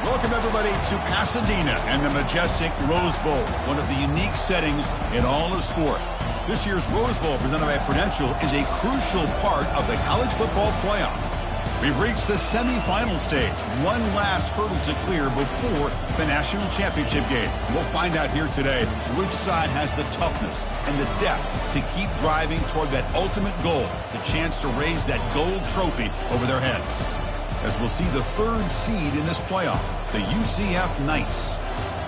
Welcome, everybody, to Pasadena and the majestic Rose Bowl, one of the unique settings in all of sport. This year's Rose Bowl, presented by Prudential, is a crucial part of the college football playoff. We've reached the semifinal stage, one last hurdle to clear before the national championship game. We'll find out here today which side has the toughness and the depth to keep driving toward that ultimate goal, the chance to raise that gold trophy over their heads. As we'll see the third seed in this playoff, the UCF Knights,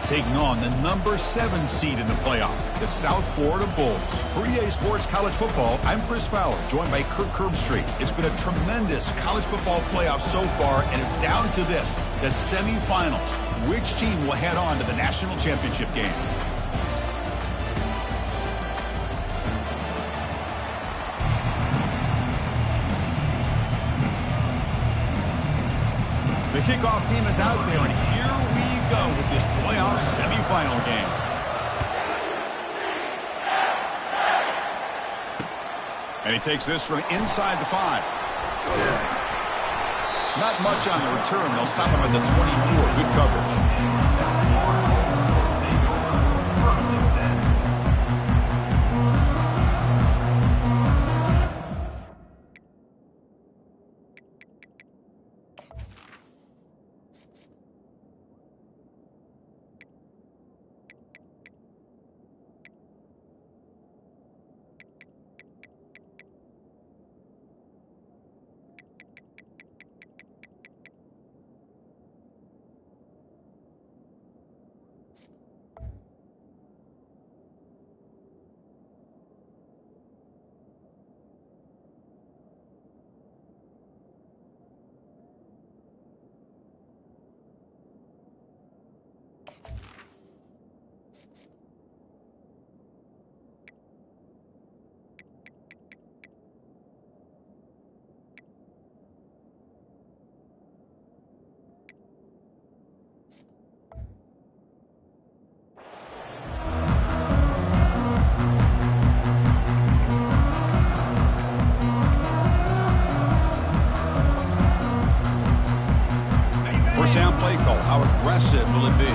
taking on the number 7 seed in the playoff, the South Florida Bulls. For EA Sports College Football, I'm Chris Fowler, joined by Kirk Herbstreit. It's been a tremendous college football playoff so far, and it's down to this, the semifinals. Which team will head on to the national championship game? The kickoff team is out there, and here we go with this playoff semifinal game. And he takes this from inside the 5. Not much on the return. They'll stop him at the 24. Good coverage. Down play call. How aggressive will it be?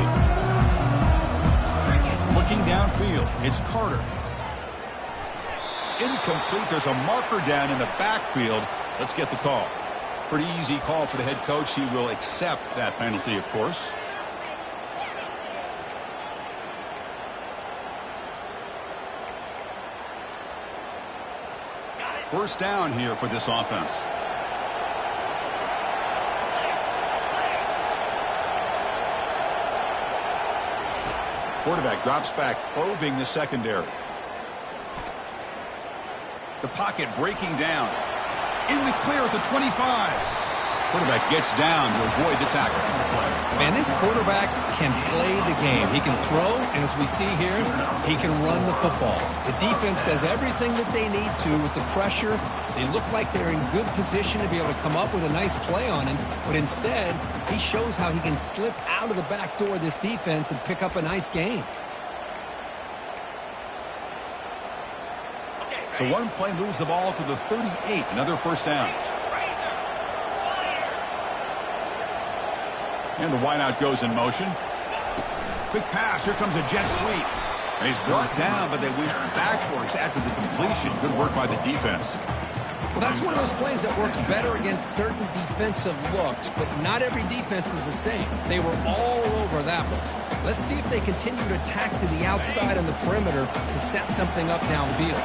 Looking downfield. It's Carter. Incomplete. There's a marker down in the backfield. Let's get the call. Pretty easy call for the head coach. He will accept that penalty, of course. First down here for this offense. Quarterback drops back, probing the secondary. The pocket breaking down. In the clear at the 25. Quarterback gets down to avoid the tackle. Man, this quarterback can play the game. He can throw, and as we see here, he can run the football. The defense does everything that they need to with the pressure. They look like they're in good position to be able to come up with a nice play on him, but instead, he shows how he can slip out of the back door of this defense and pick up a nice gain. So one play moves the ball to the 38, another first down. And the wideout goes in motion. Quick pass. Here comes a jet sweep. And he's brought down, but they went backwards after the completion. Good work by the defense. Well, that's one of those plays that works better against certain defensive looks, but not every defense is the same. They were all over that one. Let's see if they continue to attack to the outside on the perimeter to set something up downfield.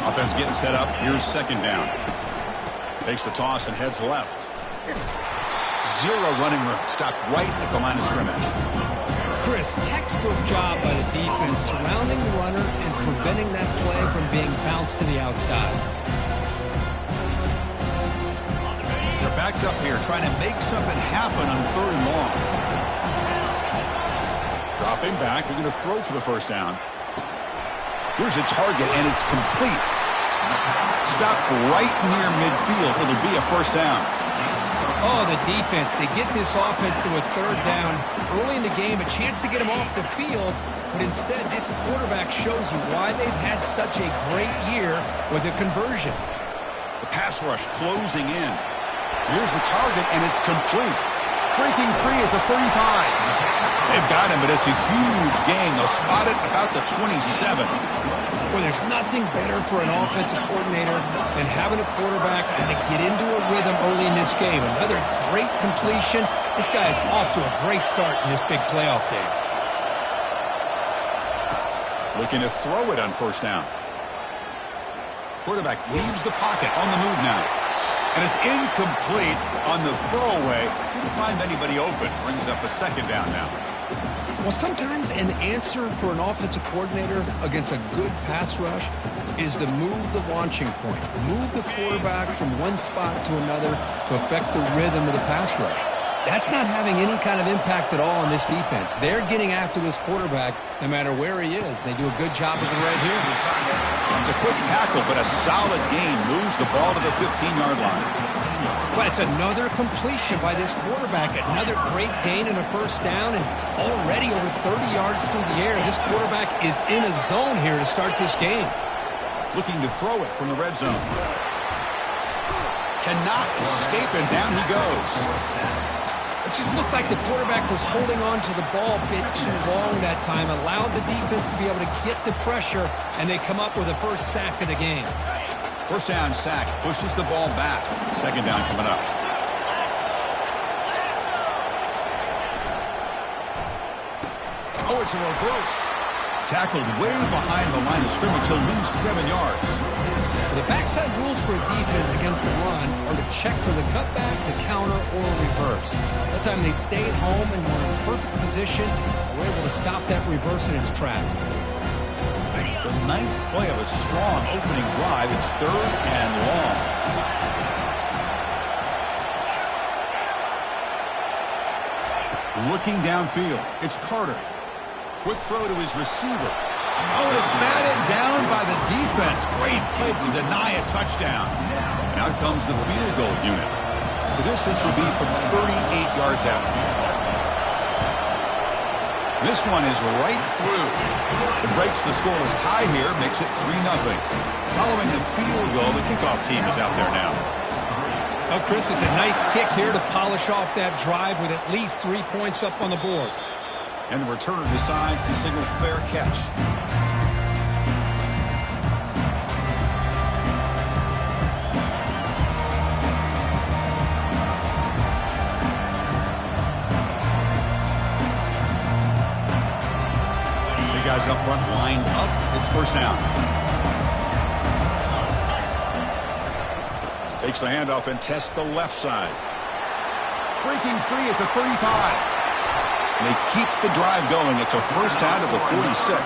Offense getting set up. Here's second down. Takes the toss and heads left. Zero running room. Stopped right at the line of scrimmage. Chris, textbook job by the defense surrounding the runner and preventing that play from being bounced to the outside. They're backed up here trying to make something happen on 3rd and long. Dropping back. They're going to throw for the first down. Here's a target, and it's complete. Stopped right near midfield. It'll be a first down. Oh, the defense. They get this offense to a 3rd down. Early in the game, a chance to get them off the field, but instead this quarterback shows you why they've had such a great year with a conversion. The pass rush closing in. Here's the target, and it's complete. Breaking free at the 35. They've got him, but it's a huge gain. They'll spot it about the 27. Well, there's nothing better for an offensive coordinator than having a quarterback kind of get into a rhythm early in this game. Another great completion. This guy is off to a great start in this big playoff game. Looking to throw it on first down. Quarterback leaves the pocket on the move now. And it's incomplete on the throwaway. Didn't find anybody open. Brings up a second down now. Well, sometimes an answer for an offensive coordinator against a good pass rush is to move the launching point. Move the quarterback from one spot to another to affect the rhythm of the pass rush. That's not having any kind of impact at all on this defense. They're getting after this quarterback no matter where he is. They do a good job of it right here. It's a quick tackle, but a solid gain moves the ball to the 15-yard line. But it's another completion by this quarterback. Another great gain and a first down, and already over 30 yards through the air. This quarterback is in a zone here to start this game. Looking to throw it from the red zone. Cannot escape, and down he goes. It just looked like the quarterback was holding on to the ball a bit too long that time, allowed the defense to be able to get the pressure, and they come up with a first sack of the game. First down sack, pushes the ball back. Second down coming up. Oh, it's a reverse. Tackled way behind the line of scrimmage. He'll lose 7 yards. The backside rules for a defense against the run are to check for the cutback, the counter, or a reverse. That time they stayed home and were in perfect position and were able to stop that reverse in its track. The ninth play of a strong opening drive. It's third and long. Looking downfield. It's Carter. Quick throw to his receiver. Oh, and it's batted down by the defense. Great play to deny a touchdown. And out comes the field goal unit. The distance will be from 38 yards out. This one is right through. It breaks the scoreless tie here, makes it 3-0. Following the field goal, the kickoff team is out there now. Oh, Chris, it's a nice kick here to polish off that drive with at least 3 points up on the board. And the returner decides to signal fair catch. The guys up front lined up. It's first down. Takes the handoff and tests the left side. Breaking free at the 35. They keep the drive going. It's a first down to the 46.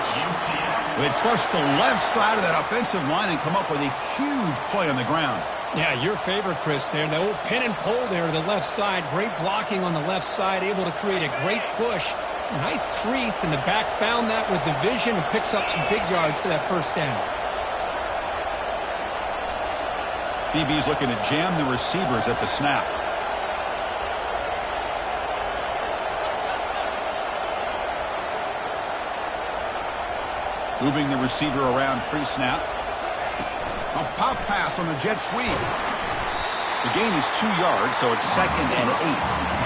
They trust the left side of that offensive line and come up with a huge play on the ground. Yeah, your favorite, Chris, there. The old pin and pull there to the left side. Great blocking on the left side, able to create a great push. Nice crease, and the back found that with the vision and picks up some big yards for that first down. DB's looking to jam the receivers at the snap. Moving the receiver around pre-snap. A pop pass on the jet sweep. The gain is 2 yards, so it's 2nd and 8.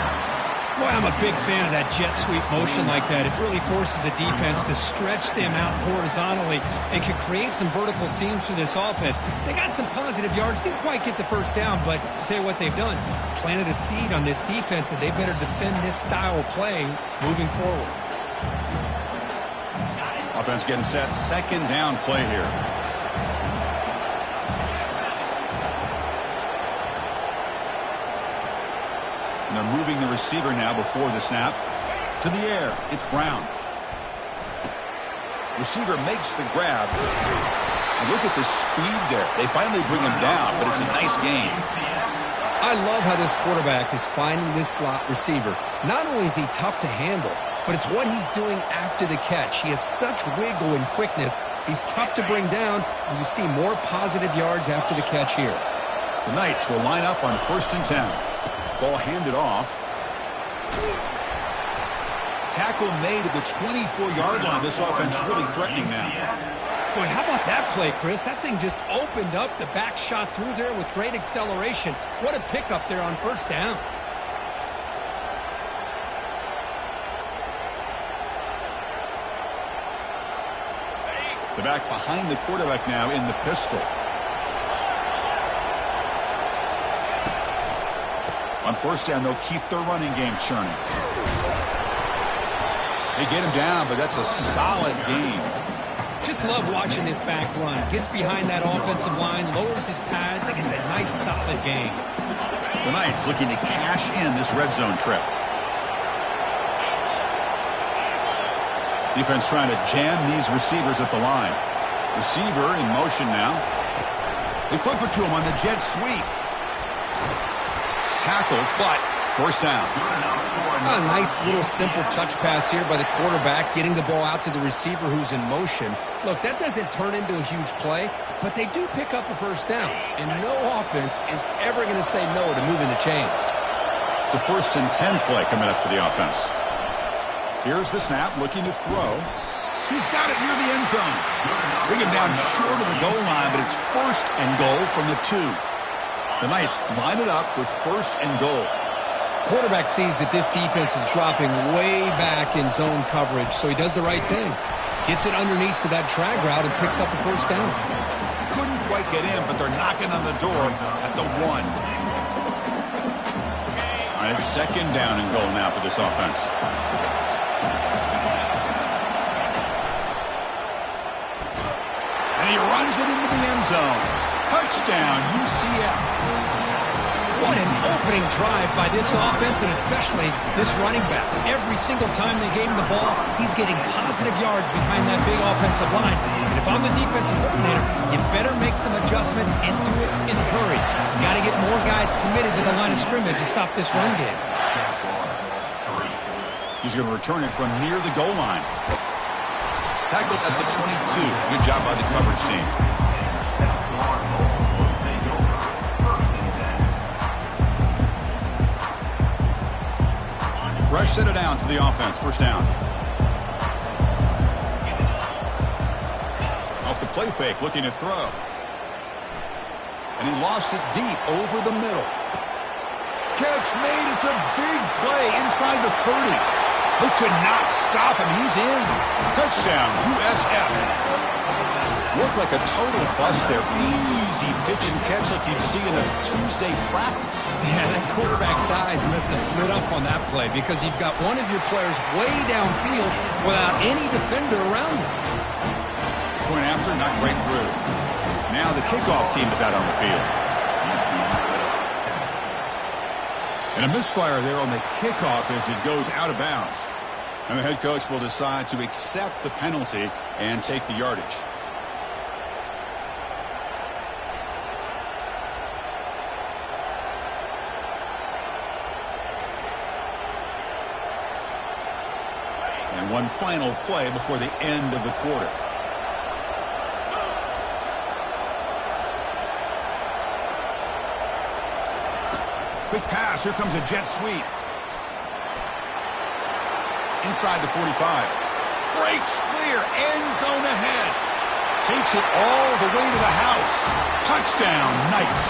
Boy, I'm a big fan of that jet sweep motion like that. It really forces a defense to stretch them out horizontally and can create some vertical seams for this offense. They got some positive yards. Didn't quite get the first down, but I'll tell you what they've done. Planted a seed on this defense, and they better defend this style of play moving forward. Offense getting set. Second down play here. And they're moving the receiver now before the snap. To the air. It's Brown. Receiver makes the grab. And look at the speed there. They finally bring him down, but it's a nice gain. I love how this quarterback is finding this slot receiver. Not only is he tough to handle, but it's what he's doing after the catch. He has such wiggle and quickness. He's tough to bring down, and you see more positive yards after the catch here. The Knights will line up on 1st and 10. Ball handed off. Tackle made at the 24-yard line. This offense really threatening now. Boy, how about that play, Chris? That thing just opened up. The back shot through there with great acceleration. What a pickup there on first down. The back behind the quarterback now in the pistol. On first down, they'll keep their running game churning. They get him down, but that's a solid game. Just love watching this back run. Gets behind that offensive line, lowers his pads, and gets a nice, solid game. The Knights looking to cash in this red zone trip. Defense trying to jam these receivers at the line. Receiver in motion now. They flip it to him on the jet sweep. Tackle, but first down. A nice little simple touch pass here by the quarterback, getting the ball out to the receiver who's in motion. Look, that doesn't turn into a huge play, but they do pick up a first down. And no offense is ever going to say no to moving the chains. It's a 1st and 10 play coming up for the offense. Here's the snap, looking to throw. He's got it near the end zone. Bring him down short of the goal line, but it's 1st and goal from the 2. The Knights line it up with 1st and goal. Quarterback sees that this defense is dropping way back in zone coverage, so he does the right thing. Gets it underneath to that drag route and picks up a first down. Couldn't quite get in, but they're knocking on the door at the 1. All right, it's 2nd down and goal now for this offense. And he runs it into the end zone. Touchdown, UCF. What an opening drive by this offense, and especially this running back. Every single time they gave him the ball, he's getting positive yards behind that big offensive line. And if I'm the defensive coordinator, you better make some adjustments and do it in a hurry. You got to get more guys committed to the line of scrimmage to stop this run game. He's going to return it from near the goal line. Tackled at the 22. Good job by the coverage team. Fresh set of downs for the offense. First down. Off the play fake, looking to throw. And he lost it deep over the middle. Catch made. It's a big play inside the 30. Who could not stop him? He's in. Touchdown, USF. Looked like a total bust there. Easy pitch and catch like you'd see in a Tuesday practice. Yeah, that quarterback's eyes must have lit up on that play because you've got one of your players way downfield without any defender around him. Point after, not right through. Now the kickoff team is out on the field. And a misfire there on the kickoff as it goes out of bounds. And the head coach will decide to accept the penalty and take the yardage. And one final play before the end of the quarter. Quick pass. Here comes a jet sweep. Inside the 45. Breaks clear. End zone ahead. Takes it all the way to the house. Touchdown, Knights.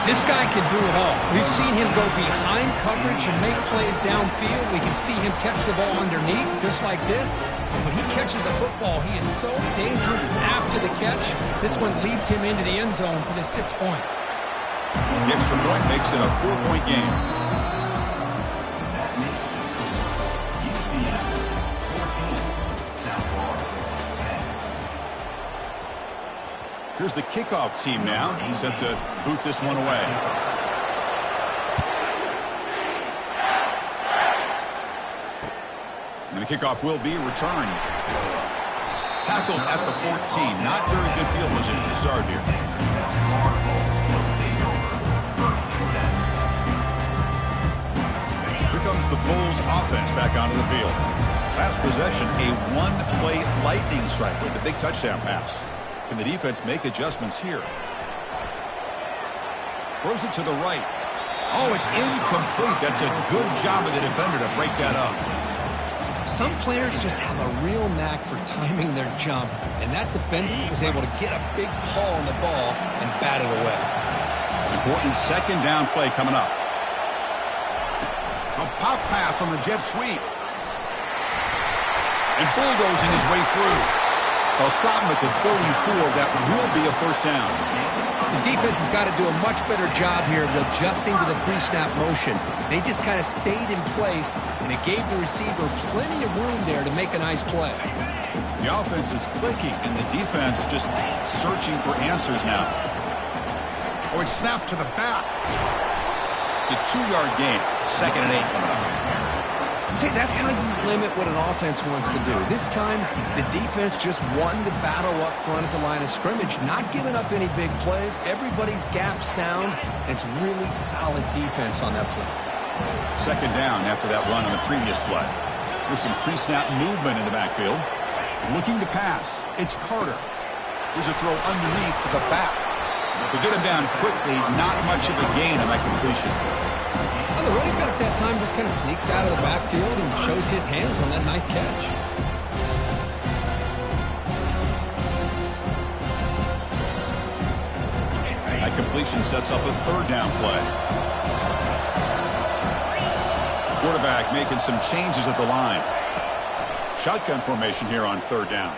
This guy can do it all. We've seen him go behind coverage and make plays downfield. We can see him catch the ball underneath, just like this. When he catches the football, he is so dangerous after the catch. This one leads him into the end zone for the 6 points. The extra point makes it a 4-point game. Here's the kickoff team now, set to boot this one away. And the kickoff will be returned. Tackled at the 14. Not very good field position to start here. Here comes the Bulls offense back onto the field. Last possession, a one-play lightning strike with the big touchdown pass. Can the defense make adjustments here? Throws it to the right. Oh, it's incomplete. That's a good job of the defender to break that up. Some players just have a real knack for timing their jump, and that defender was able to get a big paw on the ball and bat it away. Important second down play coming up. A pop pass on the jet sweep. And bulldozing his way through. They'll stop him at the 34. That will be a first down. The defense has got to do a much better job here of adjusting to the pre-snap motion. They just kind of stayed in place, and it gave the receiver plenty of room there to make a nice play. The offense is clicking, and the defense just searching for answers now. Oh, it's snapped to the back. It's a 2-yard gain. 2nd and 8 coming up. See, that's how you limit what an offense wants to do. This time, the defense just won the battle up front at the line of scrimmage, not giving up any big plays. Everybody's gap sound. It's really solid defense on that play. 2nd down after that run on the previous play. There's some pre-snap movement in the backfield. Looking to pass. It's Carter. There's a throw underneath to the back. To get him down quickly, not much of a gain on that completion. Well, the running back that time just kind of sneaks out of the backfield and shows his hands on that nice catch. That completion sets up a 3rd down play. Quarterback making some changes at the line. Shotgun formation here on 3rd down.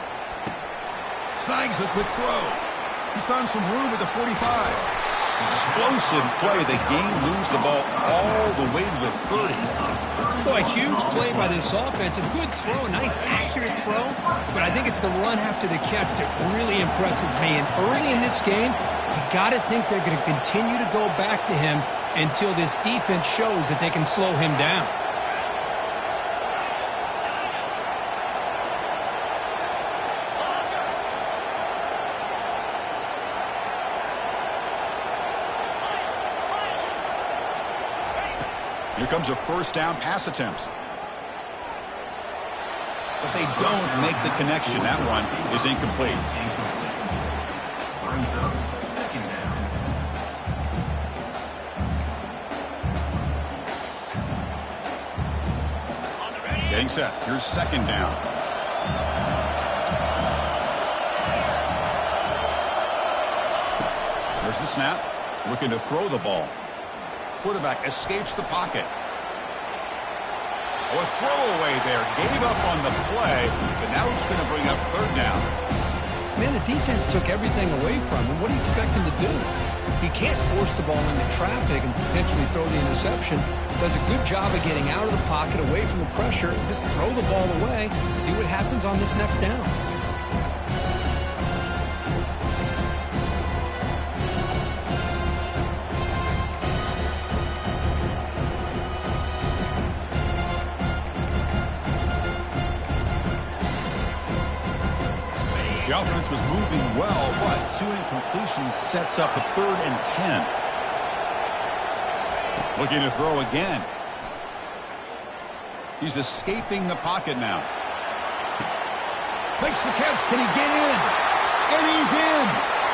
Snags a quick throw. He's found some room at the 45. Explosive play. The game moves the ball all the way to the 30. Boy, a huge play by this offense. A good throw, a nice accurate throw. But I think it's the run after the catch that really impresses me. And early in this game, you got to think they're going to continue to go back to him until this defense shows that they can slow him down. Here comes a 1st down pass attempt. But they don't make the connection. That one is incomplete. Getting set. Here's 2nd down. There's the snap. Looking to throw the ball. Quarterback escapes the pocket. Oh, a throwaway there. Gave up on the play, but now it's going to bring up 3rd down. Man, the defense took everything away from him. What do you expect him to do? He can't force the ball into traffic and potentially throw the interception. Does a good job of getting out of the pocket, away from the pressure, and just throw the ball away. See what happens on this next down. The offense was moving well, but 2 incompletions sets up a 3rd and 10. Looking to throw again. He's escaping the pocket now. Makes the catch. Can he get in? And he's in.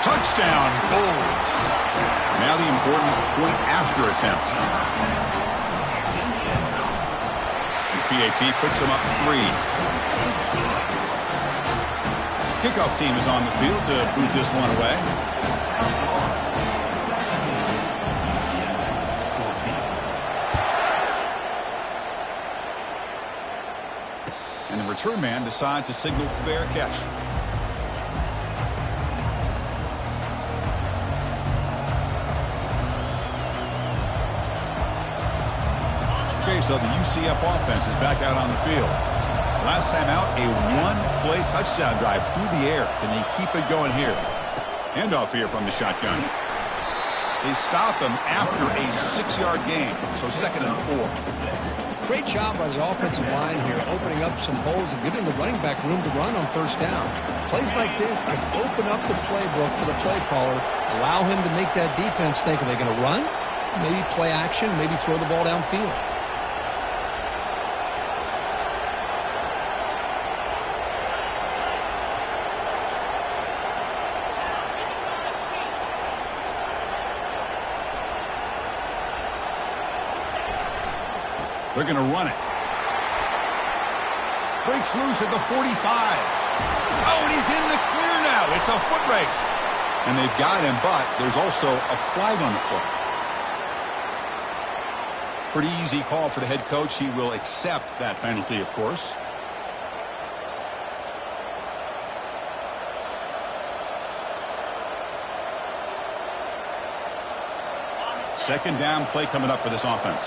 Touchdown, Bulls. Now the important point after attempt. The PAT puts him up 3. Kickoff team is on the field to boot this one away. And the return man decides to signal fair catch. Okay, so the UCF offense is back out on the field. Last time out, a 1-play touchdown drive through the air. Can they keep it going here? Handoff here from the shotgun. They stop him after a 6-yard gain, so 2nd and 4. Great job by the offensive line here, opening up some holes and giving the running back room to run on 1st down. Plays like this can open up the playbook for the play caller, allow him to make that defense think, are they going to run? Maybe play action, maybe throw the ball downfield. They're going to run it. Breaks loose at the 45. Oh, and he's in the clear now. It's a foot race. And they've got him, but there's also a flag on the play. Pretty easy call for the head coach. He will accept that penalty, of course. second down play coming up for this offense.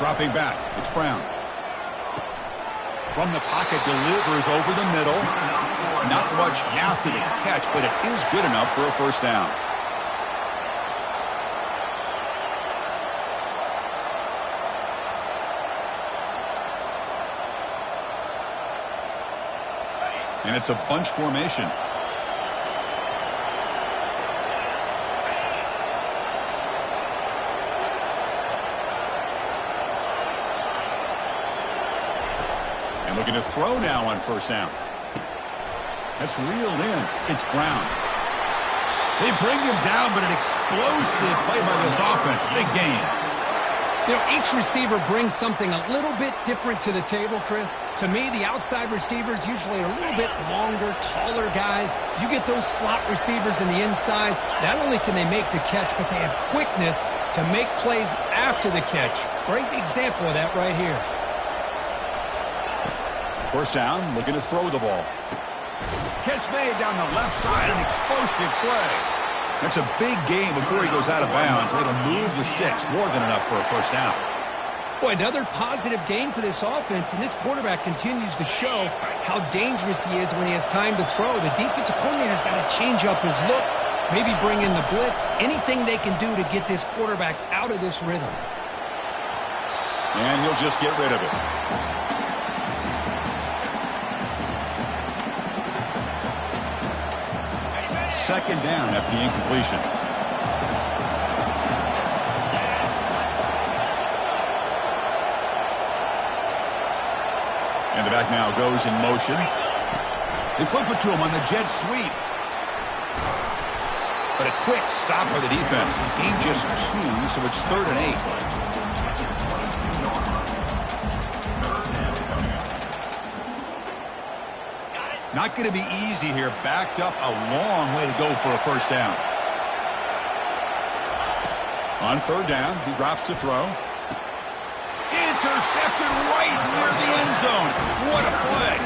Dropping back, it's Brown. From the pocket, delivers over the middle. Not much after the catch, but it is good enough for a first down. And it's a bunch formation. And looking to throw now on first down. That's reeled in. It's Brown. They bring him down, but an explosive play by this offense. Big game. You know, each receiver brings something a little bit different to the table, Chris. To me, the outside receivers usually are a little bit longer, taller guys. You get those slot receivers in the inside, not only can they make the catch, but they have quickness to make plays after the catch. Great example of that right here. First down, looking to throw the ball. Catch made down the left side, an explosive play. That's a big game before he goes out of bounds. It'll move the sticks, more than enough for a first down. Boy, another positive game for this offense, and this quarterback continues to show how dangerous he is when he has time to throw. The defensive coordinator's got to change up his looks, maybe bring in the blitz, anything they can do to get this quarterback out of this rhythm. And he'll just get rid of it. Second down after the incompletion. And the back now goes in motion. They flip it to him on the jet sweep. But a quick stop by the defense. Gain just 2, so it's 3rd and 8. Not going to be easy here. Backed up a long way to go for a first down. On 3rd down, he drops to throw. Intercepted right near the end zone. What a play.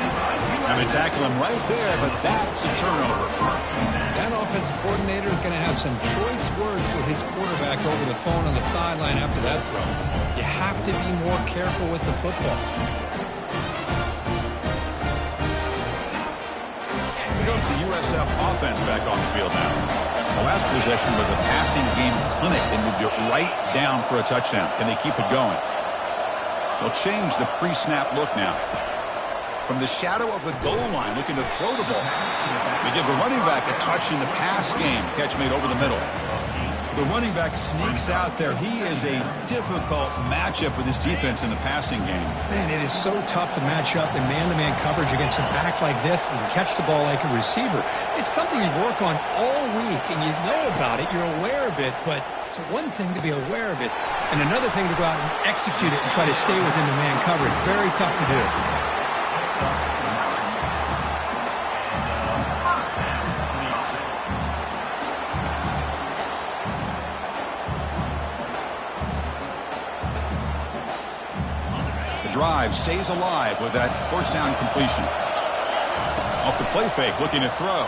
And they tackle him right there, but that's a turnover. That offensive coordinator is going to have some choice words for his quarterback over the phone on the sideline after that throw. You have to be more careful with the football. Comes the USF offense back on the field now. The last possession was a passing game clinic. They moved it right down for a touchdown. Can they keep it going? They'll change the pre-snap look now. From the shadow of the goal line, looking to throw the ball. They give the running back a touch in the pass game. Catch made over the middle. The running back sneaks out there. He is a difficult matchup for this defense in the passing game. Man, it is so tough to match up in man-to-man coverage against a back like this and catch the ball like a receiver. It's something you work on all week, and you know about it. You're aware of it, but it's one thing to be aware of it, and another thing to go out and execute it and try to stay within the man coverage. Very tough to do. Drive stays alive with that first down completion. Off the play fake, looking to throw.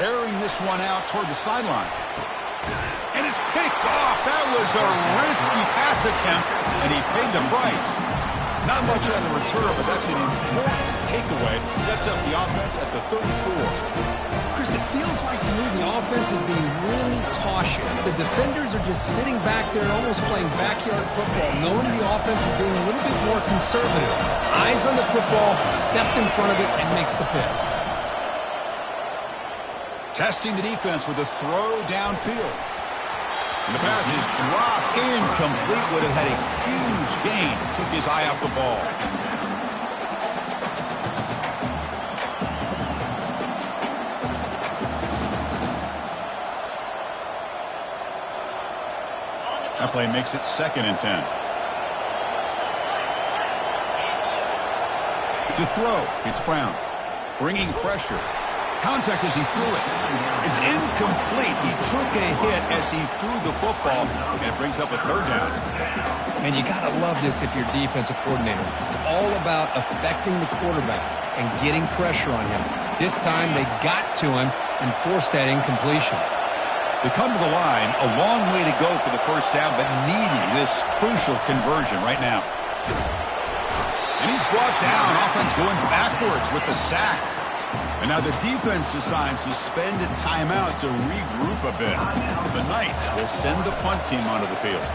Airing this one out toward the sideline. And it's picked off. That was a risky pass attempt, and he paid the price. Not much on the return, but that's an important takeaway. Sets up the offense at the 34. Chris, it feels like to me the offense is being really cautious. The defenders are just sitting back there almost playing backyard football, knowing the offense is being a little bit more conservative. Eyes on the football, stepped in front of it, and makes the pick. Testing the defense with a throw downfield. And the pass is dropped incomplete. Would have had a huge gain. Took his eye off the ball. That play makes it 2nd and 10. To throw, it's Brown. Bringing pressure. Contact as he threw it. It's incomplete. He took a hit as he threw the football, and it brings up a 3rd down. And you got to love this if you're defensive coordinator. It's all about affecting the quarterback. and getting pressure on him. This time they got to him and forced that incompletion. They come to the line, a long way to go for the first down, but needing this crucial conversion right now. And he's brought down. Offense going backwards with the sack. And now the defense decides to spend a timeout to regroup a bit. The Knights will send the punt team onto the field.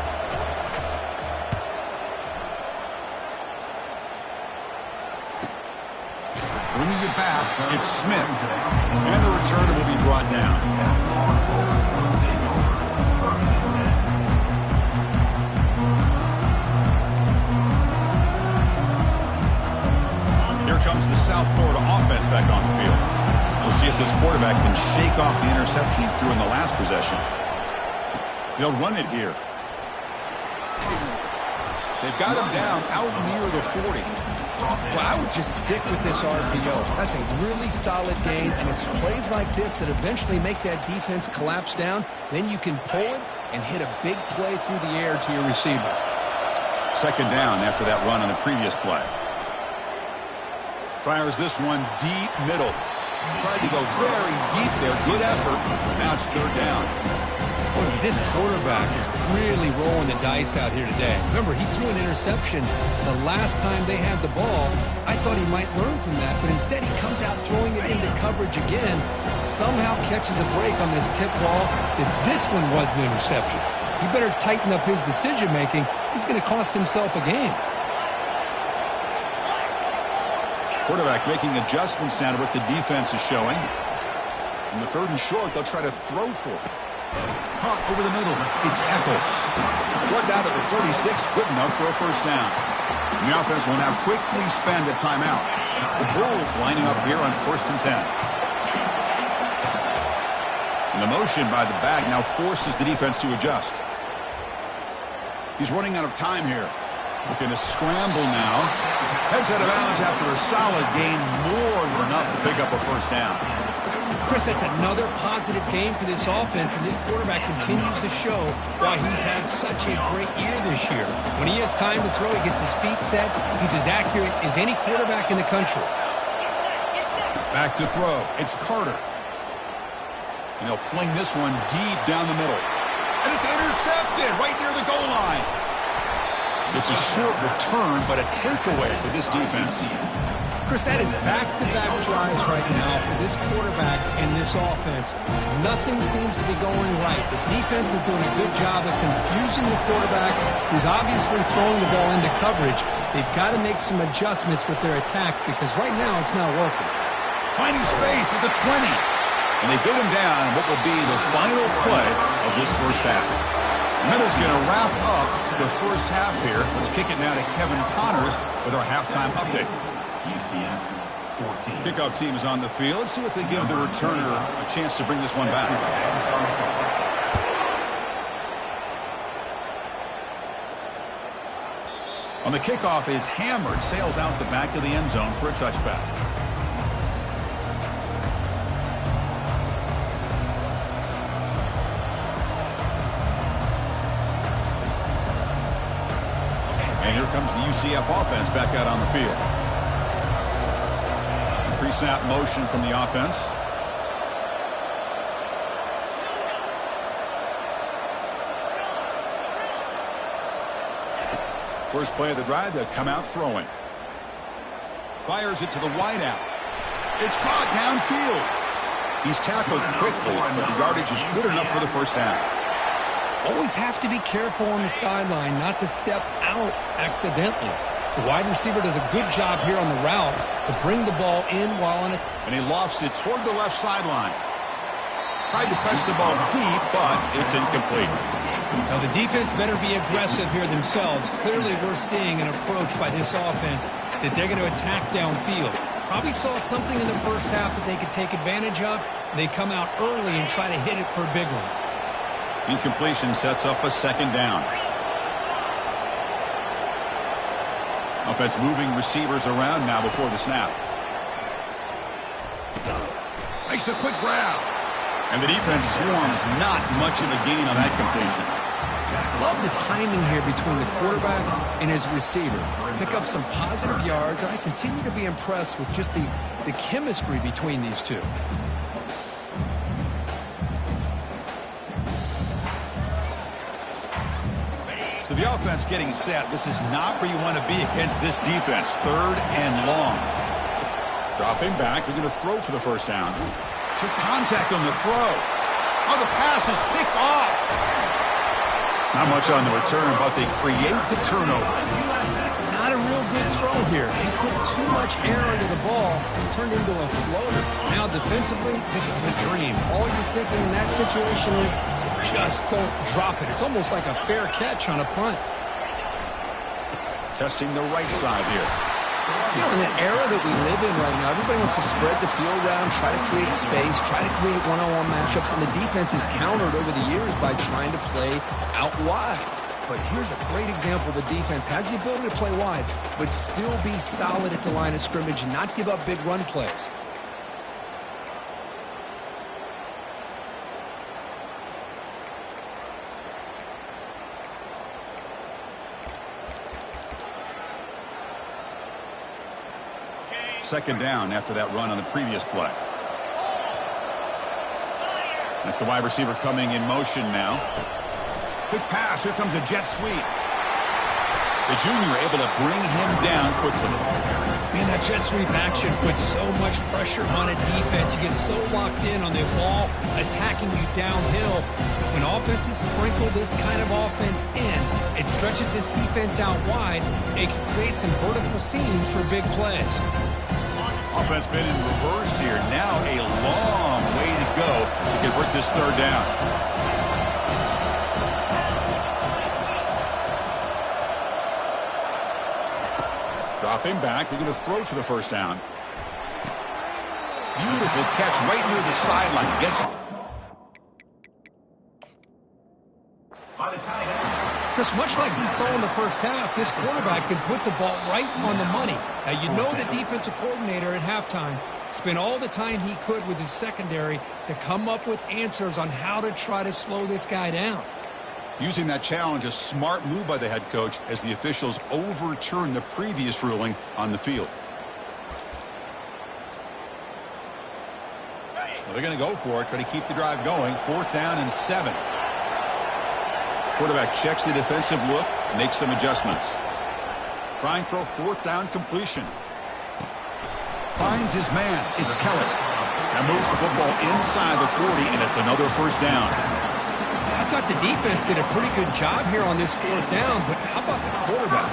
Bringing it back, it's Smith. And the returner will be brought down. Here comes the South Florida offense back on the field. We'll see if this quarterback can shake off the interception he threw in the last possession. They'll run it here. They've got him down out near the 40. Well, I would just stick with this RPO. That's a really solid game, and it's plays like this that eventually make that defense collapse down. Then you can pull it and hit a big play through the air to your receiver. Second down after that run on the previous play. Fires this one deep middle. Tried to go very deep there. Good effort. Now it's third down. Boy, this quarterback is really rolling the dice out here today. Remember, he threw an interception the last time they had the ball. I thought he might learn from that, but instead he comes out throwing it into coverage again. Somehow catches a break on this tip ball. If this one was an interception, he better tighten up his decision-making. He's going to cost himself a game. Quarterback making adjustments down to what the defense is showing. In the third and short, they'll try to throw for it. Caught over the middle. It's Eccles. Brought down to the 36, good enough for a first down. And the offense will now quickly spend a timeout. The Bulls lining up here on 1st and 10. And the motion by the back now forces the defense to adjust. He's running out of time here. Looking to scramble now. Heads out of bounds after a solid gain, more than enough to pick up a first down. Chris, that's another positive game for this offense, and this quarterback continues to show why he's had such a great year this year. When he has time to throw, he gets his feet set. He's as accurate as any quarterback in the country. Back to throw. It's Carter. And he'll fling this one deep down the middle. And it's intercepted right near the goal line. It's a short return, but a takeaway for this defense. Chris, that is back-to-back drives right now for this quarterback and this offense. Nothing seems to be going right. The defense is doing a good job of confusing the quarterback, who's obviously throwing the ball into coverage. They've got to make some adjustments with their attack because right now it's not working. Finding space at the 20. And they get him down in what will be the final play of this first half. And that is going to wrap up the first half here. Let's kick it now to Kevin Connors with our halftime update. UCF 14. Kickoff team is on the field. Let's see if they give the returner a chance to bring this one back. On the kickoff is hammered, sails out the back of the end zone for a touchback. And here comes the UCF offense back out on the field. Pre-snap motion from the offense. First play of the drive, they'll come out throwing. Fires it to the wideout. It's caught downfield. He's tackled quickly, but the yardage is good enough for the first down. Always have to be careful on the sideline not to step out accidentally. The wide receiver does a good job here on the route to bring the ball in while on it. And he lofts it toward the left sideline. Tried to press the ball deep, but it's incomplete. Now the defense better be aggressive here themselves. Clearly we're seeing an approach by this offense that they're going to attack downfield. Probably saw something in the first half that they could take advantage of. They come out early and try to hit it for a big one. Incompletion sets up a second down. Offense moving receivers around now before the snap. Makes a quick grab. And the defense swarms, not much of a gain on that completion. Love the timing here between the quarterback and his receiver. Pick up some positive yards, and I continue to be impressed with just the chemistry between these two. So the offense getting set. This is not where you want to be against this defense. 3rd and long. Dropping back. They're going to throw for the first down. Took contact on the throw. Oh, the pass is picked off. Not much on the return, but they create the turnover. Not a real good throw here. He put too much air into the ball. It turned into a floater. Now defensively, this is a dream. All you're thinking in that situation is just don't drop it. It's almost like a fair catch on a punt. Testing the right side here. You know, in the era that we live in right now, everybody wants to spread the field around, try to create space, try to create one-on-one matchups, and the defense is countered over the years by trying to play out wide. But here's a great example. The defense has the ability to play wide, but still be solid at the line of scrimmage and not give up big run plays. Second down after that run on the previous play. That's the wide receiver coming in motion now. Quick pass. Here comes a jet sweep. The junior able to bring him down quickly. Man, that jet sweep action puts so much pressure on a defense. You get so locked in on the ball attacking you downhill. When offenses sprinkle this kind of offense in, it stretches this defense out wide. It can create some vertical seams for big plays. Offense been in reverse here. Now a long way to go to convert this 3rd down. Dropping back. They're going to throw for the first down. Beautiful catch right near the sideline. Gets Chris, much like we saw in the first half, this quarterback can put the ball right on the money. Now, you know the defensive coordinator at halftime spent all the time he could with his secondary to come up with answers on how to try to slow this guy down. using that challenge, a smart move by the head coach as the officials overturn the previous ruling on the field. Well, they're going to go for it, try to keep the drive going. 4th down and 7. Quarterback checks the defensive look, makes some adjustments. Trying for a 4th down completion. Finds his man. It's Keller. That moves the football inside the 40, and it's another 1st down. I thought the defense did a pretty good job here on this 4th down, but how about the quarterback?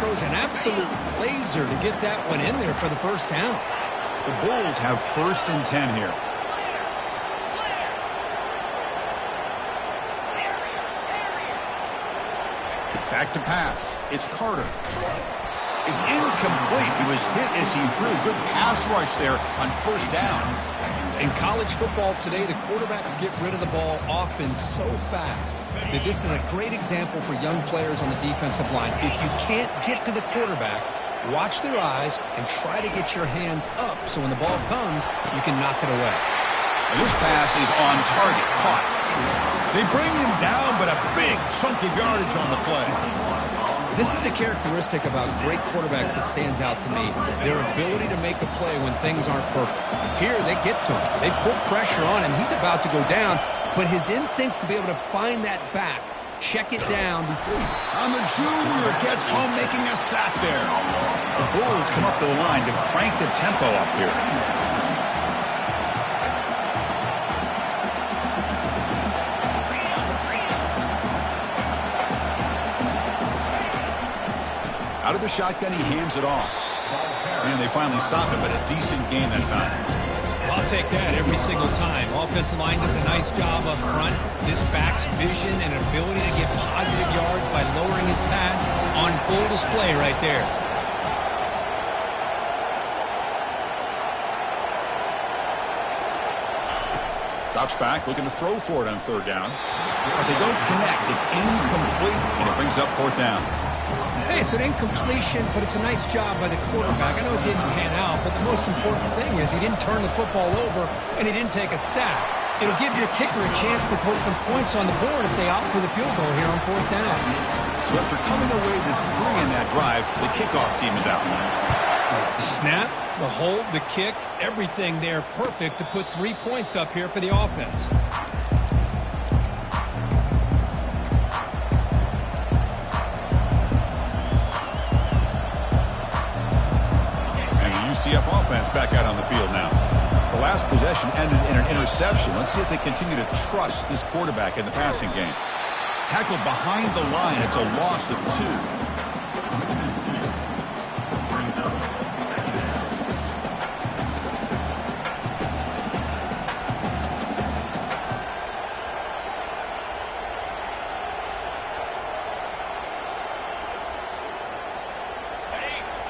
Throws an absolute laser to get that one in there for the 1st down. The Bulls have 1st and 10 here. Back to pass. It's Carter. It's incomplete. He was hit as he threw. Good pass rush there on 1st down. In college football today, the quarterbacks get rid of the ball often so fast that this is a great example for young players on the defensive line. If you can't get to the quarterback, watch their eyes and try to get your hands up so when the ball comes, you can knock it away. And this pass is on target. Caught. They bring him down, but a big chunk of yardage on the play. This is the characteristic about great quarterbacks that stands out to me. Their ability to make a play when things aren't perfect. Here, they get to him. They put pressure on him. He's about to go down, but his instincts to be able to find that back, check it down before. And the junior gets home making a sack there. The Bulls come up to the line to crank the tempo up here. Out of the shotgun, he hands it off. And they finally stop him, but a decent game that time. I'll take that every single time. Offensive line does a nice job up front. This back's vision and ability to get positive yards by lowering his pads on full display right there. Drops back, looking to throw for it on 3rd down. But they don't connect. It's incomplete, and it brings up 4th down. Hey, it's an incompletion, but it's a nice job by the quarterback. I know it didn't pan out, but the most important thing is he didn't turn the football over and he didn't take a sack. It'll give your kicker a chance to put some points on the board if they opt for the field goal here on 4th down. So after coming away with 3 in that drive, the kickoff team is out. Snap, the hold, the kick, everything there perfect to put 3 points up here for the offense. UCF offense back out on the field now. The last possession ended in an interception. Let's see if they continue to trust this quarterback in the passing game. Tackled behind the line. It's a loss of 2.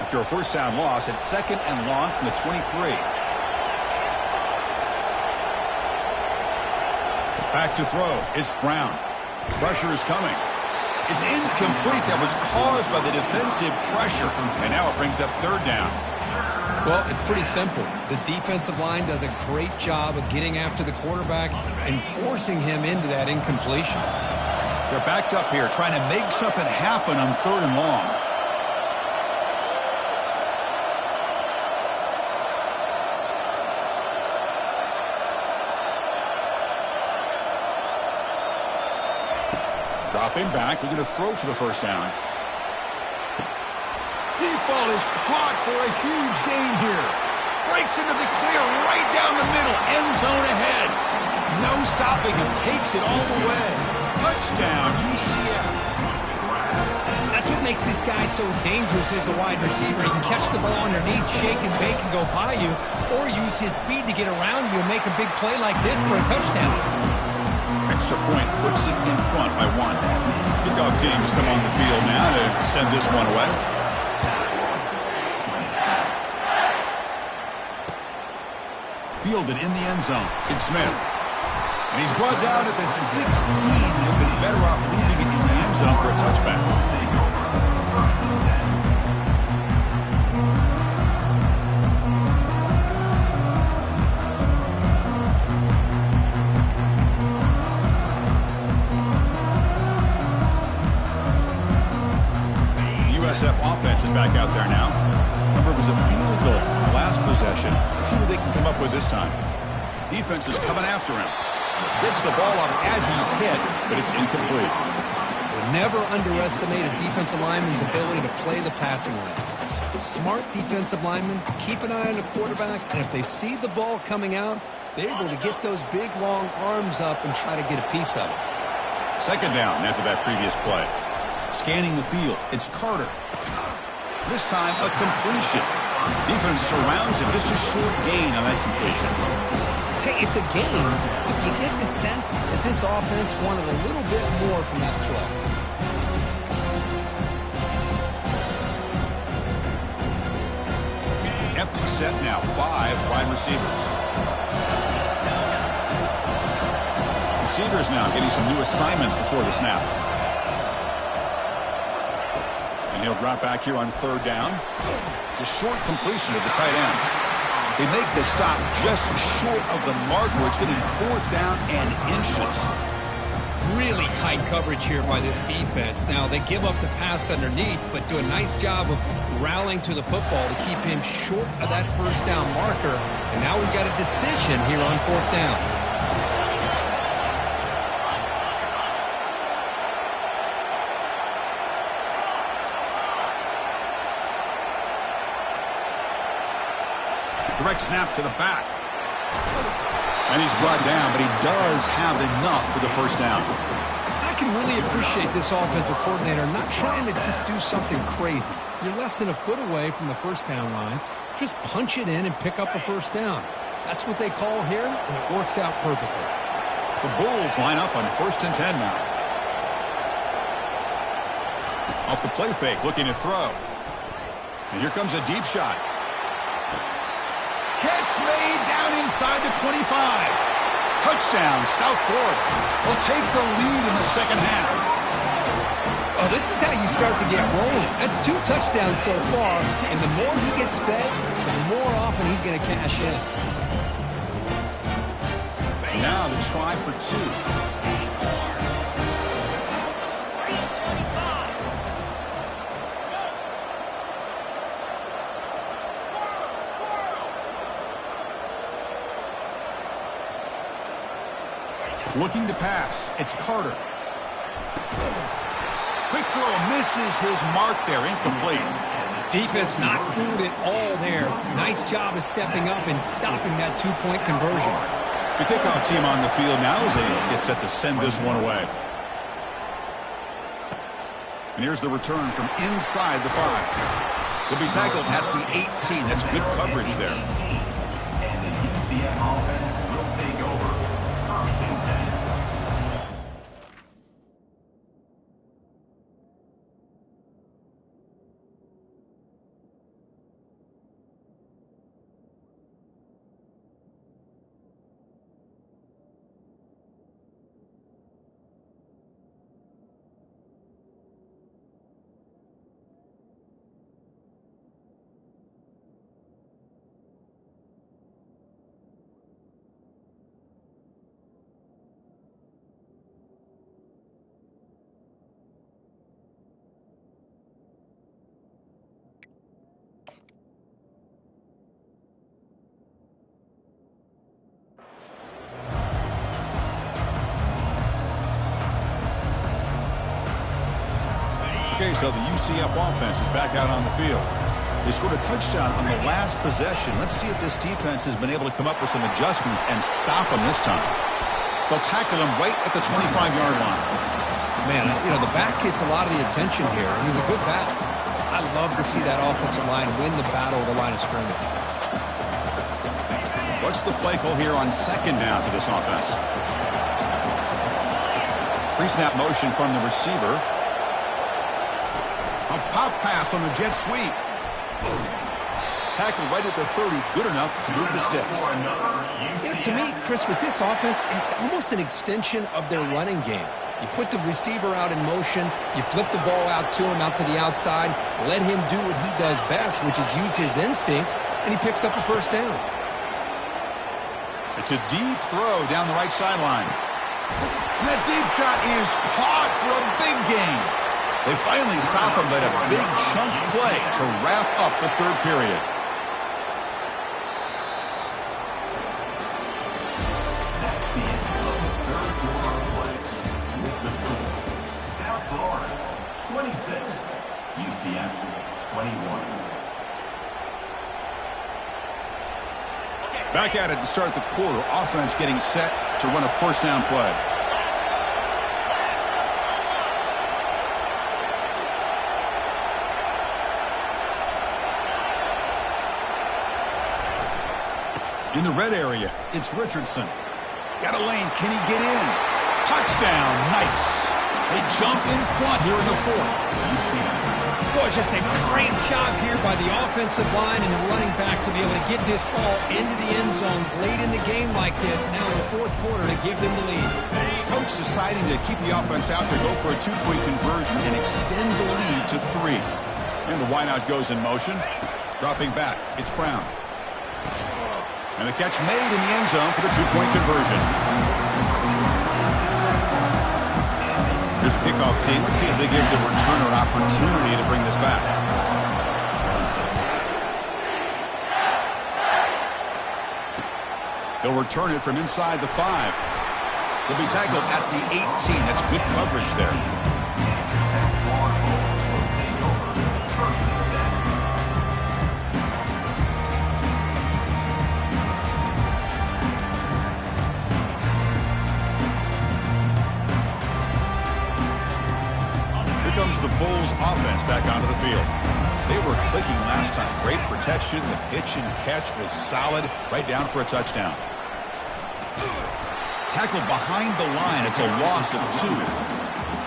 After a first down loss, it's 2nd and long from the 23. Back to throw. It's Brown. Pressure is coming. It's incomplete. That was caused by the defensive pressure. And now it brings up 3rd down. Well, it's pretty simple. The defensive line does a great job of getting after the quarterback and forcing him into that incompletion. They're backed up here trying to make something happen on 3rd and long. Dropping back, looking to throw for the first down. Deep ball is caught for a huge gain here. Breaks into the clear right down the middle. End zone ahead. No stopping him. Takes it all the way. Touchdown, UCF. That's what makes this guy so dangerous as a wide receiver. He can catch the ball underneath, shake and bake and go by you, or use his speed to get around you and make a big play like this for a touchdown. Extra point puts it in front by 1. Kickoff team has come on the field now to send this one away. Fielded in the end zone. It's Smith. And he's brought down at the 16. Would have been better off leaving it in the end zone for a touchback. USF offense is back out there now. Remember, it was a field goal in the last possession. Let's see what they can come up with this time. Defense is coming after him. Gets the ball up as he's hit, but it's incomplete. Never underestimate a defensive lineman's ability to play the passing lanes. Smart defensive linemen keep an eye on the quarterback, and if they see the ball coming out, they're able to get those big, long arms up and try to get a piece of it. 2nd down after that previous play. Scanning the field, it's Carter. This time, a completion. Defense surrounds him. Just a short gain on that completion. Hey, it's a game, but you get the sense that this offense wanted a little bit more from that play. Empty set now, 5 wide receivers. Receivers now getting some new assignments before the snap. And he'll drop back here on 3rd down. Just short completion of the tight end. They make the stop just short of the mark where it's getting 4th down and inches. Really tight coverage here by this defense. Now, they give up the pass underneath, but do a nice job of rallying to the football to keep him short of that 1st down marker. And now we've got a decision here on 4th down. Direct snap to the back. And he's brought down, but he does have enough for the 1st down. I can really appreciate this offensive coordinator not trying to just do something crazy. You're less than a foot away from the 1st down line. Just punch it in and pick up a 1st down. That's what they call here, and it works out perfectly. The Bulls line up on 1st and 10 now. Off the play fake, looking to throw. And here comes a deep shot. Catch made down inside the 25. Touchdown, South Florida. Will take the lead in the 2nd half. Oh, this is how you start to get rolling. That's 2 touchdowns so far, and the more he gets fed, the more often he's going to cash in. Now to try for 2. Looking to pass. It's Carter. Quick throw. Misses his mark there. Incomplete. Defense not fooled at all there. Nice job of stepping up and stopping that two-point conversion. The kickoff team on the field now as they get set to send this one away. And here's the return from inside the 5. He'll be tackled at the 18. That's good coverage there. And the UCF offense will take over. First and 10. Okay, so the UCF offense is back out on the field. They scored a touchdown on the last possession. Let's see if this defense has been able to come up with some adjustments and stop them this time. They'll tackle him right at the 25-yard line. Man, the back gets a lot of the attention here. It was a good battle. I love to see that offensive line win the battle of the line of scrimmage. What's the play call here on second down for this offense? Pre-snap motion from the receiver. A pop pass on the jet sweep. Tackled right at the 30. Good enough to move the sticks. Yeah, to me, Chris, with this offense, it's almost an extension of their running game. You put the receiver out in motion, you flip the ball out to him, out to the outside, let him do what he does best, which is use his instincts, and he picks up a first down. It's a deep throw down the right sideline. And that deep shot is caught for a big gain. They finally stop him, but a big chunk play to wrap up the third period. That's the end of the third quarter of play. With the score, South Florida 26, UCF 21. Back at it to start the quarter. Offense getting set to run a first down play. In the red area, it's Richardson. Got a lane. Can he get in? Touchdown. Nice. They jump in front here in the fourth. Boy, just a great job here by the offensive line and the running back to be able to get this ball into the end zone late in the game like this. Now in the fourth quarter to give them the lead. Coach deciding to keep the offense out there, go for a two-point conversion and extend the lead to 3. And the wideout goes in motion. Dropping back, it's Brown. And a catch made in the end zone for the two-point conversion. Here's the kickoff team. Let's see if they give the returner an opportunity to bring this back. They'll return it from inside the 5. They'll be tackled at the 18. That's good coverage there. The Bulls offense back onto the field. They were clicking last time. Great protection. The pitch and catch was solid. Right down for a touchdown. Tackled behind the line. It's a loss of 2.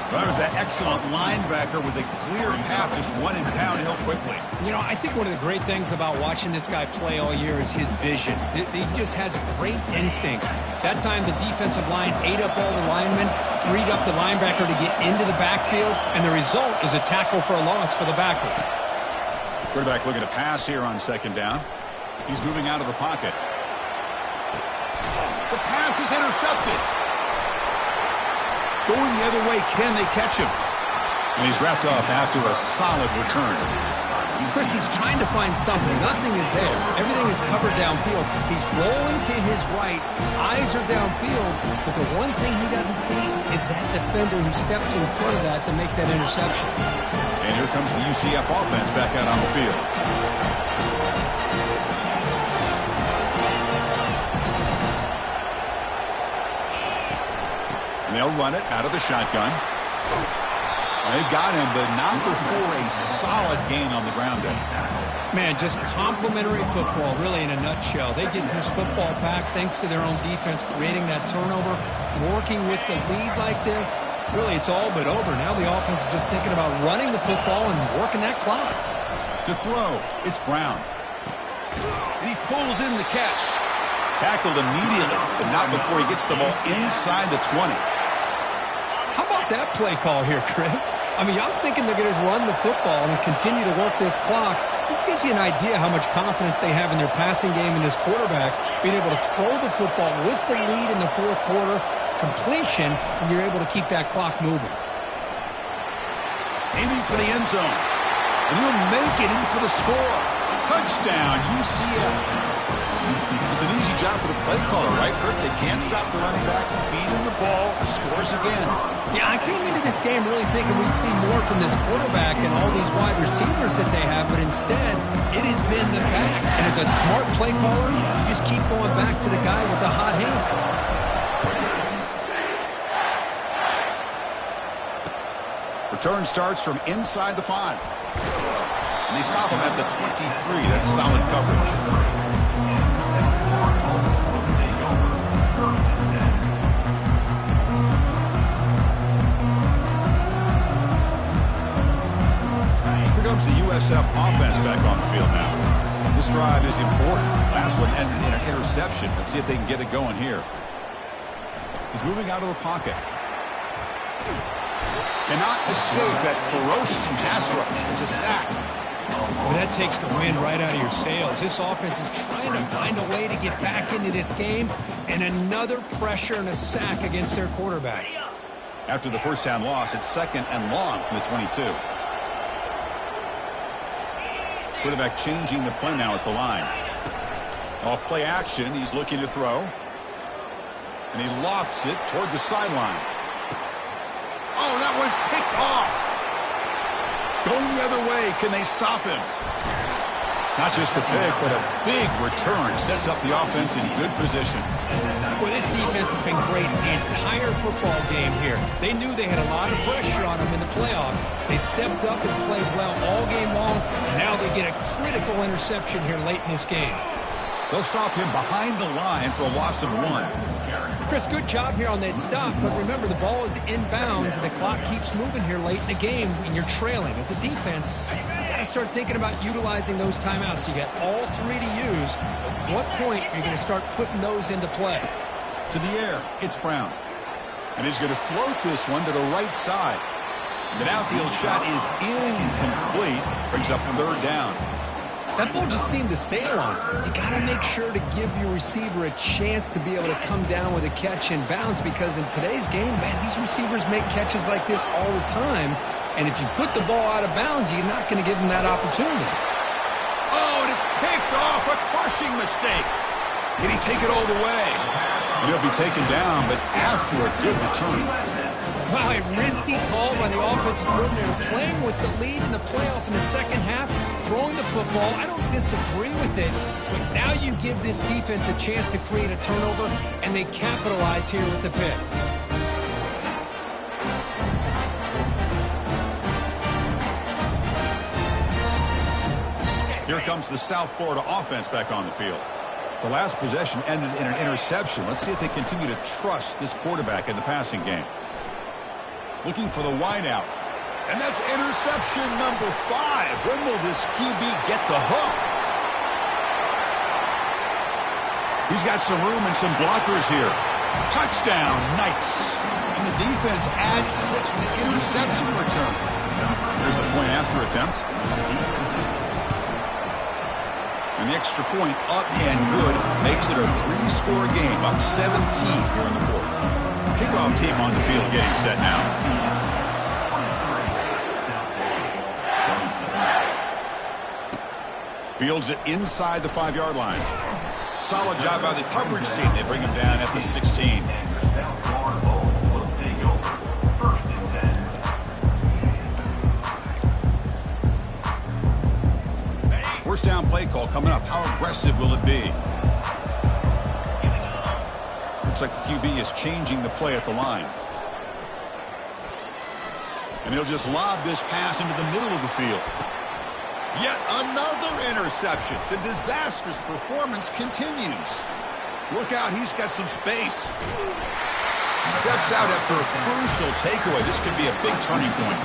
Well, that was that excellent linebacker with a clear path just running downhill quickly. I think one of the great things about watching this guy play all year is his vision. He just has great instincts. That time the defensive line ate up all the linemen, freed up the linebacker to get into the backfield, and the result is a tackle for a loss for the backer. Quarterback looking to pass here on second down. He's moving out of the pocket. The pass is intercepted. Going the other way, can they catch him? And he's wrapped up after a solid return. Chris, he's trying to find something. Nothing is there. Everything is covered downfield. He's rolling to his right. Eyes are downfield. But the one thing he doesn't see is that defender who steps in front of that to make that interception. And here comes the UCF offense back out on the field. And they'll run it out of the shotgun. They've got him, but not before a solid gain on the ground there. Man, just complimentary football, really, in a nutshell. They get this football back thanks to their own defense, creating that turnover, working with the lead like this. Really, it's all but over. Now the offense is just thinking about running the football and working that clock. To throw, it's Brown. And he pulls in the catch. Tackled immediately, but not before he gets the ball inside the 20. How about that play call here, Chris? I mean, I'm thinking they're going to run the football and continue to work this clock. This gives you an idea how much confidence they have in their passing game and this quarterback, being able to throw the football with the lead in the fourth quarter, completion, and you're able to keep that clock moving. Aiming for the end zone. And he'll make it in for the score. Touchdown, UCF. It's an easy job for the play caller, right, Kurt? They can't stop the running back, feeding the ball, scores again. Yeah, I came into this game really thinking we'd see more from this quarterback and all these wide receivers that they have, but instead, it has been the back. And as a smart play caller, you just keep going back to the guy with the hot hand. Return starts from inside the 5. And they stop him at the 23. That's solid coverage. Comes the USF offense back on the field now. This drive is important. Last one ended in an interception. Let's see if they can get it going here. He's moving out of the pocket. Cannot escape that ferocious pass rush. It's a sack. Well, that takes the wind right out of your sails. This offense is trying to find a way to get back into this game, and another pressure and a sack against their quarterback. After the first down loss, it's 2nd and long from the 22. Quarterback changing the play now at the line. Off play action, he's looking to throw. And he lofts it toward the sideline. Oh, that one's picked off. Going the other way, can they stop him? Not just a pick, but a big return. Sets up the offense in good position. Well, this defense has been great the entire football game here. They knew they had a lot of pressure on them in the playoff. They stepped up and played well all game long, and now they get a critical interception here late in this game. They'll stop him behind the line for a loss of 1. Chris, good job here on that stop, but remember, the ball is inbounds, and the clock keeps moving here late in the game, and you're trailing. As a defense, you got to start thinking about utilizing those timeouts. You got all 3 to use. At what point are you going to start putting those into play? To the air, it's Brown. And he's going to float this one to the right side. The downfield shot is incomplete. Brings up 3rd down. That ball just seemed to sail on it. You got to make sure to give your receiver a chance to be able to come down with a catch and bounce, because in today's game, man, these receivers make catches like this all the time. And if you put the ball out of bounds, you're not going to give them that opportunity. Oh, and it's picked off. A crushing mistake. Can he take it all the way? And he'll be taken down, but after a good return. Wow, a risky call by the offensive coordinator, playing with the lead in the playoff in the second half, throwing the football. I don't disagree with it, but now you give this defense a chance to create a turnover, and they capitalize here with the pick. Here comes the South Florida offense back on the field. The last possession ended in an interception. Let's see if they continue to trust this quarterback in the passing game. Looking for the wideout. And that's interception number 5. When will this QB get the hook? He's got some room and some blockers here. Touchdown, Knights. And the defense adds 6 with the interception return. Here's the point after attempt. And the extra point up and good makes it a 3-score game, up 17 here in the fourth. Kickoff team on the field getting set now. Fields it inside the 5-yard line. Solid job by the coverage team. They bring him down at the 16. First down play call coming up. How aggressive will it be? Looks like the QB is changing the play at the line. And he'll just lob this pass into the middle of the field. Yet another interception. The disastrous performance continues. Look out, he's got some space. He steps out after a crucial takeaway. This could be a big turning point.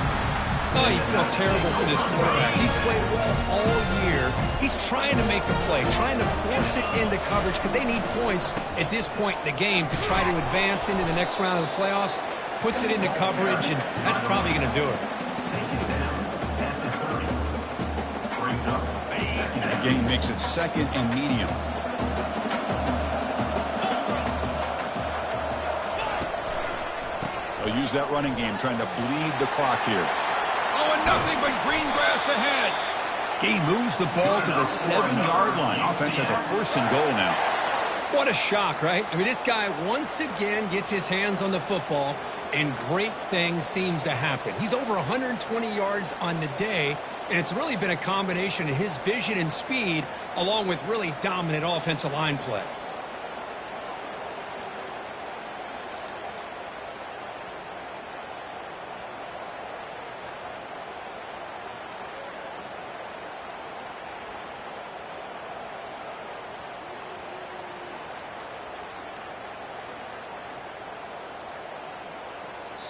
Oh, you feel terrible for this quarterback. He's played well all year. He's trying to make a play, trying to force it into coverage because they need points at this point in the game to try to advance into the next round of the playoffs. Puts it into coverage, and that's probably going to do it. The game makes it second and medium. They'll use that running game, trying to bleed the clock here. Oh, and nothing but green grass ahead. He moves the ball to the 7-yard line. Offense has a 1st and goal now. What a shock, right? I mean, this guy once again gets his hands on the football, and great things seems to happen. He's over 120 yards on the day, and it's really been a combination of his vision and speed along with really dominant offensive line play.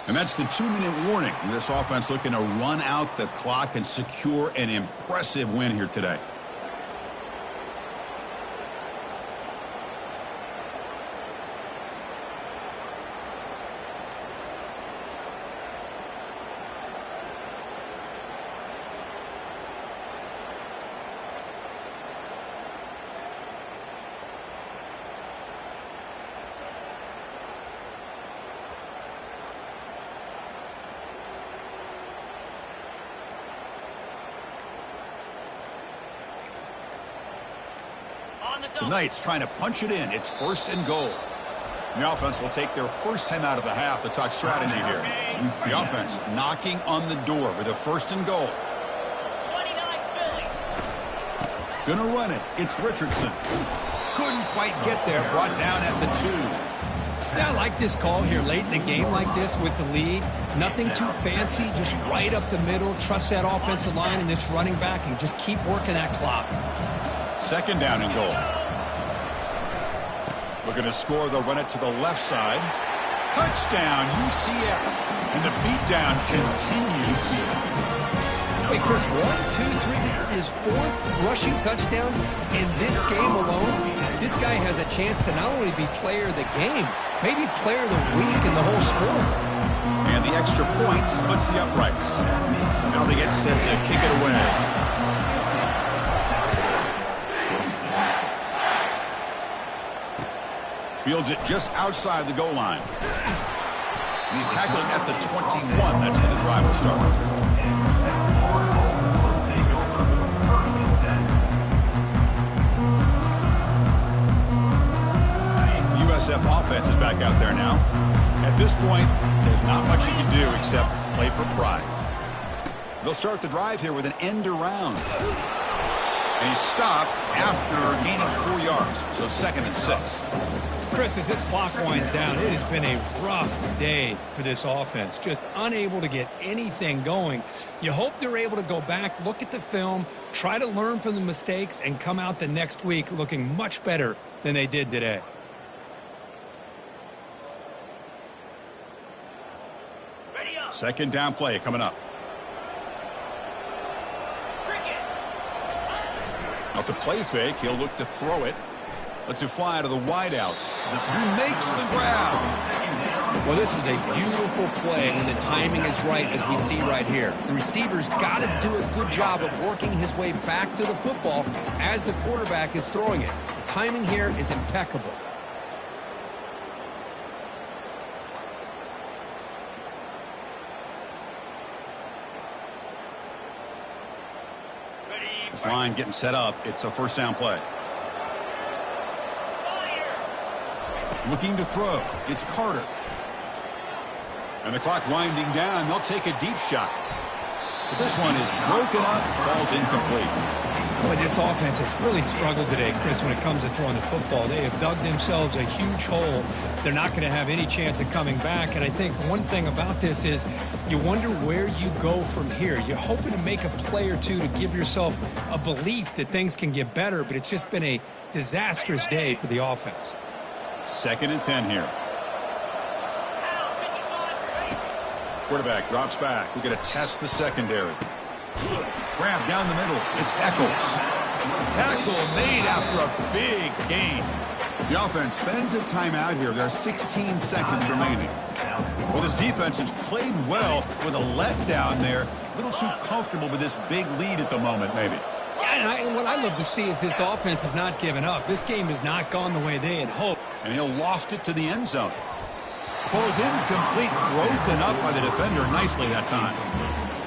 And that's the 2-minute warning. This offense looking to run out the clock and secure an impressive win here today. The Knights trying to punch it in. It's 1st and goal. The offense will take their first time out of the half to talk strategy here. The offense knocking on the door with a 1st and goal. 29 Philly. Gonna run it. It's Richardson. Couldn't quite get there. Brought down at the 2. Yeah, I like this call here late in the game like this with the lead. Nothing too fancy, just right up the middle. Trust that offensive line and this running back and just keep working that clock. 2nd down and goal. Looking to score, they'll run it to the left side. Touchdown, UCF. And the beatdown continues. Wait, Chris, 1, 2, 3. This is his 4th rushing touchdown in this game alone. This guy has a chance to not only be player of the game, maybe player of the week in the whole sport. And the extra point splits the uprights. Now they get set to kick it away. Fields it just outside the goal line. And he's tackling at the 21. That's where the drive will start. The USF offense is back out there now. At this point, there's not much you can do except play for pride. They'll start the drive here with an end around. And he's stopped after gaining 4 yards. So 2nd and 6. Chris, as this clock winds down, it has been a rough day for this offense. Just unable to get anything going. You hope they're able to go back, look at the film, try to learn from the mistakes, and come out the next week looking much better than they did today. Second down play coming up. Off the play fake, he'll look to throw it. Lets it fly out of the wideout. He makes the grab. Well, this is a beautiful play when the timing is right, as we see right here. The receiver's got to do a good job of working his way back to the football as the quarterback is throwing it. The timing here is impeccable. This line getting set up. It's a first down play. Looking to throw. It's Carter. And the clock winding down. They'll take a deep shot. But this one is broken up. Falls incomplete. Boy, this offense has really struggled today, Chris, when it comes to throwing the football. They have dug themselves a huge hole. They're not going to have any chance of coming back. And I think one thing about this is you wonder where you go from here. You're hoping to make a play or two to give yourself a belief that things can get better, but it's just been a disastrous day for the offense. 2nd and 10 here. Quarterback drops back. We're going to test the secondary. Grab down the middle. It's Eccles. Tackle made after a big gain. The offense spends a timeout here. There are 16 seconds remaining. Well, this defense has played well with a letdown there. A little too comfortable with this big lead at the moment, maybe. Yeah, and what I love to see is this offense has not given up. This game has not gone the way they had hoped. And he'll loft it to the end zone. Falls incomplete, broken up by the defender nicely that time.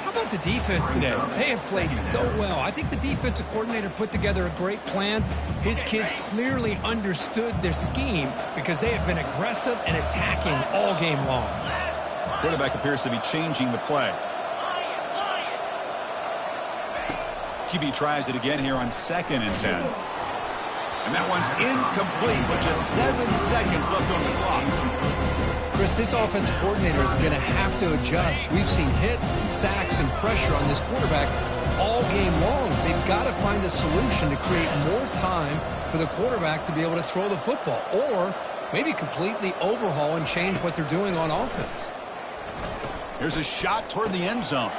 How about the defense today? They have played so well. I think the defensive coordinator put together a great plan. His kids clearly understood their scheme because they have been aggressive and attacking all game long. Quarterback appears to be changing the play. QB tries it again here on 2nd and 10. And that one's incomplete with just 7 seconds left on the clock. Chris, this offensive coordinator is going to have to adjust. We've seen hits and sacks and pressure on this quarterback all game long. They've got to find a solution to create more time for the quarterback to be able to throw the football, or maybe completely overhaul and change what they're doing on offense. Here's a shot toward the end zone.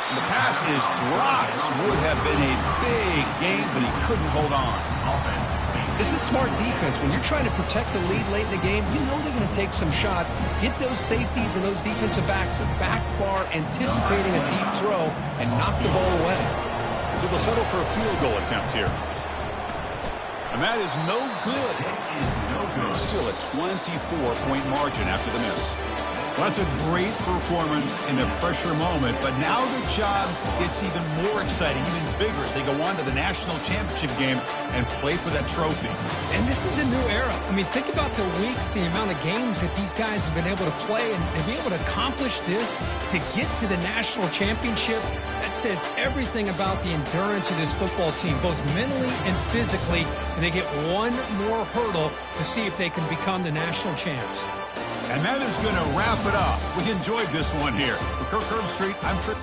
And the pass is dropped. Would have been a big game, but he couldn't hold on. This is smart defense. When you're trying to protect the lead late in the game, you know they're going to take some shots, get those safeties and those defensive backs back far, anticipating a deep throw, and knock the ball away. So they'll settle for a field goal attempt here. And that is no good. Still a 24-point margin after the miss. Well, that's a great performance in a pressure moment, but now the job gets even more exciting, even bigger as they go on to the national championship game and play for that trophy. And this is a new era. I mean, think about the weeks, the amount of games that these guys have been able to play, and to be able to accomplish this, to get to the national championship, that says everything about the endurance of this football team, both mentally and physically, and they get one more hurdle to see if they can become the national champs. And that is going to wrap it up. We enjoyed this one here. For Kirk Herbstreit, I'm Chris.